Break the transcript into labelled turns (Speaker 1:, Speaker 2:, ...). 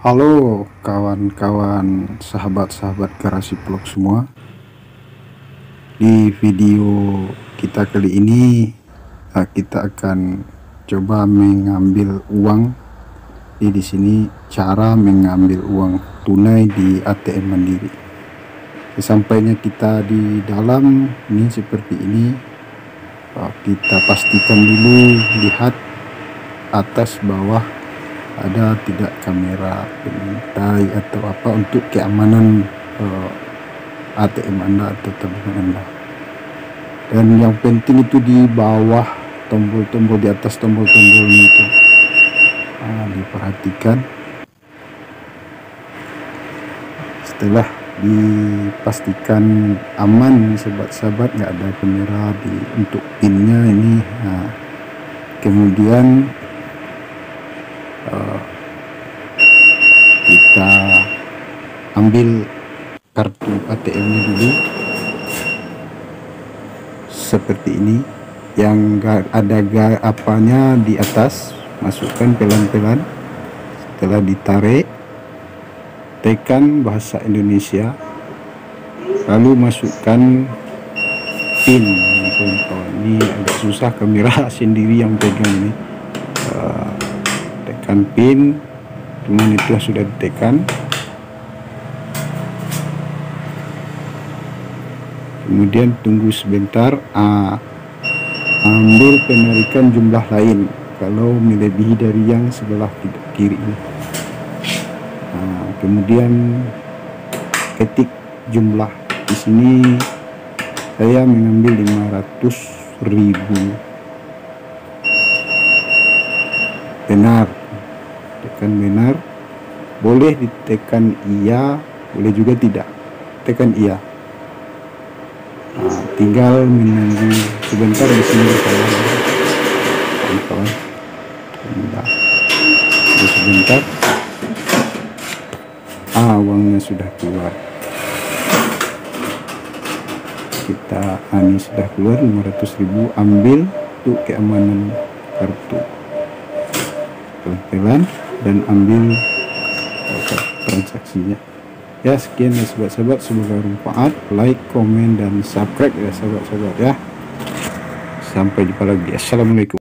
Speaker 1: Halo kawan-kawan, sahabat-sahabat Garasi Vlog semua. Di video kita kali ini kita akan coba mengambil uang. Di sini cara mengambil uang tunai di ATM Mandiri. Sesampainya kita di dalam ini seperti ini, kita pastikan dulu, lihat atas bawah ada tidak kamera pengintai atau apa untuk keamanan ATM Anda atau tabungan Anda. Dan yang penting itu di bawah tombol-tombol, di atas tombol-tombol itu diperhatikan. Setelah dipastikan aman sahabat-sahabat, nggak ada kamera untuk pinnya ini, kemudian kita ambil kartu ATM-nya dulu seperti ini, yang ada apanya di atas, masukkan pelan-pelan. Setelah ditarik, tekan bahasa Indonesia, lalu masukkan PIN. Ini agak susah, kamera sendiri yang pegang ini. Tekan PIN, cuman itu sudah ditekan. Kemudian tunggu sebentar, ambil penarikan jumlah lain kalau melebihi dari yang sebelah kiri ini. Kemudian ketik jumlah. Di sini saya mengambil 500.000. Benar, tekan benar. Boleh ditekan iya, boleh juga tidak. Tekan iya. Tinggal menunggu sebentar di sini kawan-kawan. Sebentar. Uangnya sudah keluar. Ini sudah keluar 500.000. Ambil untuk keamanan kartu. Pelan-pelan dan ambil transaksinya. Ya, sekian ya sahabat-sahabat, semoga bermanfaat. Like, komen, dan subscribe ya sahabat-sahabat ya. Sampai jumpa lagi. Assalamualaikum.